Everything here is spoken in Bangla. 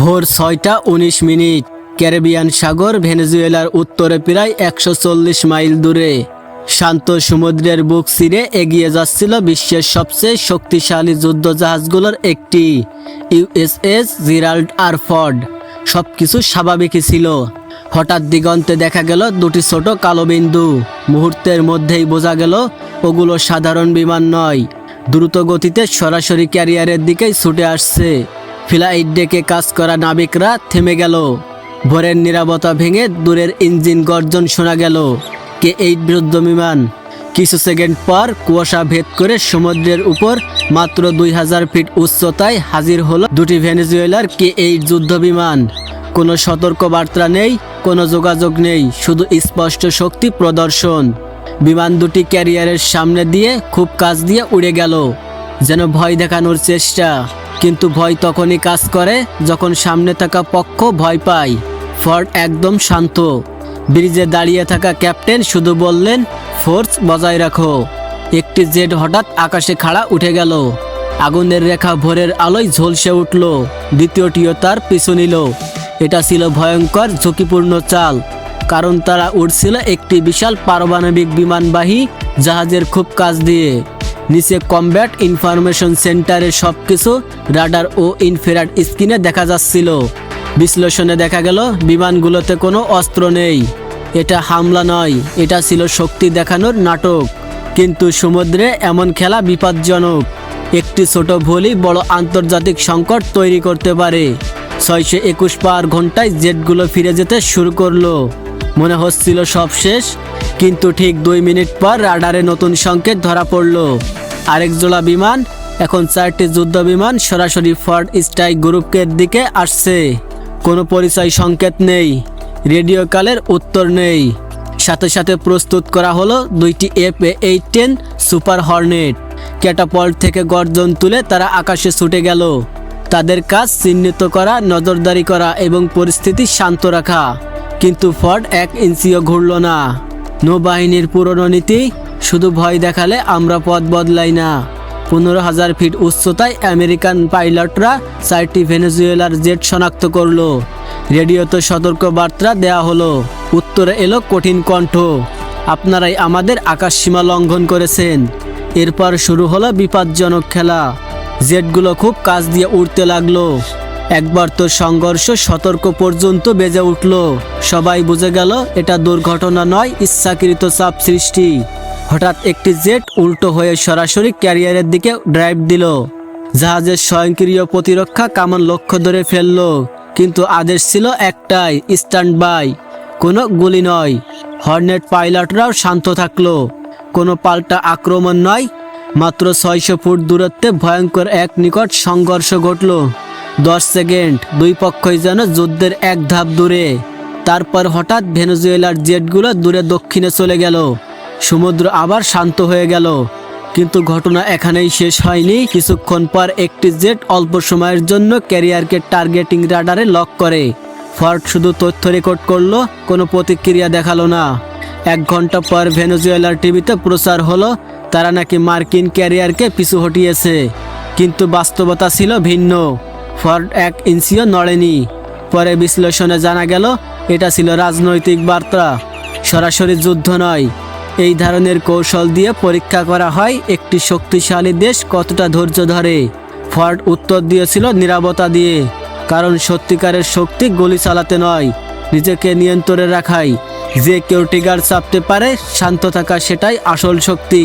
ভোর ৬টা ১৯ মিনিট। ক্যারিবিয়ান সাগর ভেনেজুয়েলার উত্তরে প্রায় ১৪০ মাইল দূরে শান্ত সমুদ্রের বুক চিরে এগিয়ে যাচ্ছিল বিশ্বের সবচেয়ে শক্তিশালী যুদ্ধজাহাজগুলোর একটি, ইউএসএস জেরাল্ড আর ফোর্ড। সবকিছু স্বাভাবিকই ছিল। হঠাৎ দিগন্তে দেখা গেল দুটি ছোট কালো বিন্দু। মুহূর্তের মধ্যেই বোঝা গেল ওগুলো সাধারণ বিমান নয়, দ্রুত গতিতে সরাসরি ক্যারিয়ারের দিকেই ছুটে আসছে। ফ্লাইট ডেকে কাজ করা নাবিকরা থেমে গেল। ভোরের নীরবতা ভেঙে দূরের ইঞ্জিন গর্জন শোনা গেল। K-8 যুদ্ধ বিমান। কিছু সেকেন্ড পর কুয়াশা ভেদ করে সমুদ্রের উপর মাত্র ২০০০ ফিট উচ্চতায় হাজির হলো দুটি ভেনেজুয়েলার K-8 যুদ্ধ বিমান। কোনো সতর্ক বার্তা নেই, কোনো যোগাযোগ নেই, শুধু স্পষ্ট শক্তি প্রদর্শন। বিমান দুটি ক্যারিয়ারের সামনে দিয়ে খুব কাছ দিয়ে উড়ে গেল, যেন ভয় দেখানোর চেষ্টা। কিন্তু ভয় তখনই কাজ করে যখন সামনে থাকা পক্ষ ভয় পায়। ফোর্ড একদম শান্ত। ব্রিজে দাঁড়িয়ে থাকা ক্যাপ্টেন শুধু বললেন, ফোর্স বজায় রাখো। একটি জেট হঠাৎ আকাশে খাড়া উঠে গেল। আগুনের রেখা ভোরের আলোয় ঝলসে উঠল। দ্বিতীয়টিও তার পিছু নিল। এটা ছিল ভয়ঙ্কর ঝুঁকিপূর্ণ চাল, কারণ তারা উড়ছিল একটি বিশাল পারমাণবিক বিমানবাহী জাহাজের খুব কাছ দিয়ে। নিচে কমব্যাট ইনফরমেশন সেন্টারের সবকিছু রাডার ও ইনফ্রারেড স্ক্রিনে দেখা যাচ্ছিল। বিশ্লেষণে দেখা গেল বিমানগুলোতে কোনো অস্ত্র নেই। এটা হামলা নয়, এটা ছিল শক্তি দেখানোর নাটক। কিন্তু সমুদ্রে এমন খেলা বিপজ্জনক। একটি ছোট ভুলই বড় আন্তর্জাতিক সংকট তৈরি করতে পারে। ৬২১ পার ঘন্টায় জেটগুলো ফিরে যেতে শুরু করলো। মনে হচ্ছিল সব শেষ, কিন্তু ঠিক ২ মিনিট পর রাডারে নতুন সংকেত ধরা পড়ল। আরেক জোড়া বিমান, এখন ৪টি যুদ্ধ বিমান সরাসরি ফোর্ড স্ট্রাইক গ্রুপের দিকে আসছে। কোনো পরিচয় সংকেত নেই, রেডিও কলের উত্তর নেই। সাথে সাথে প্রস্তুত করা হলো ২টি F/A-18 সুপার হর্নেট। ক্যাটাপল্ট থেকে গর্জন তুলে তারা আকাশে ছুটে গেল। তাদের কাজ চিহ্নিত করা, নজরদারি করা এবং পরিস্থিতি শান্ত রাখা। কিন্তু ফোর্ড ১ ইঞ্চিও ঘুরল না। নৌবাহিনীর পুরনো নীতি, শুধু ভয় দেখালে আমরা পথ বদলাই না। ১৫,০০০ ফিট উচ্চতায় আমেরিকান পাইলটরা ৪টি ভেনেজুয়েলার জেট শনাক্ত করলো। রেডিওতে সতর্ক বার্তা দেওয়া হলো। উত্তরে এলো কঠিন কণ্ঠ, আপনারাই আমাদের আকাশসীমা লঙ্ঘন করেছেন। এরপর শুরু হলো বিপজ্জনক খেলা। জেটগুলো খুব কাছ দিয়ে উড়তে লাগলো। একবার তো সংঘর্ষ সতর্ক পর্যন্ত বেজে উঠল। সবাই বুঝে গেল এটা দুর্ঘটনা নয়, ইচ্ছাকৃত চাপ সৃষ্টি। হঠাৎ একটি জেট উল্টো হয়ে সরাসরি ক্যারিয়ারের দিকে ড্রাইভ দিল। জাহাজের স্বয়ংক্রিয় প্রতিরক্ষা কামান লক্ষ্য ধরে ফেলল, কিন্তু আদেশ ছিল একটাই, স্ট্যান্ড বাই। কোনো গুলি নয়। হর্নেট পাইলটরাও শান্ত থাকলো। কোনো পাল্টা আক্রমণ নয়। মাত্র ৬০০ ফুট দূরত্বে ভয়ঙ্কর এক নিকট সংঘর্ষ ঘটল। ১০ সেকেন্ড, দুই পক্ষই যেন যুদ্ধের এক ধাপ দূরে। তারপর হঠাৎ ভেনেজুয়েলার জেটগুলো দূরে দক্ষিণে চলে গেল। সমুদ্র আবার শান্ত হয়ে গেল। কিন্তু ঘটনা এখানেই শেষ হয়নি। কিছুক্ষণ পর একটি জেট অল্প সময়ের জন্য ক্যারিয়ারকে টার্গেটিং রাডারে লক করে। ফোর্ড শুধু তথ্য রেকর্ড করলো, কোনো প্রতিক্রিয়া দেখালো না। ১ ঘন্টা পর ভেনেজুয়েলার টিভিতে প্রচার হলো তারা নাকি মার্কিন ক্যারিয়ারকে পিছু হটিয়েছে। কিন্তু বাস্তবতা ছিল ভিন্ন। ফোর্ড ১ ইঞ্চিও নড়েনি। পরে বিশ্লেষণে জানা গেল এটা ছিল রাজনৈতিক বার্তা, সরাসরি যুদ্ধ নয়। এই ধরনের কৌশল দিয়ে পরীক্ষা করা হয় একটি শক্তিশালী দেশ কতটা ধৈর্য ধরে। ফোর্ড উত্তর দিয়েছিল নীরবতা দিয়ে, কারণ সত্যিকারের শক্তি গুলি চালাতে নয়, নিজেকে নিয়ন্ত্রণে রাখাই। যে কেউ ট্রিগার চাপতে পারে, শান্ত থাকা সেটাই আসল শক্তি।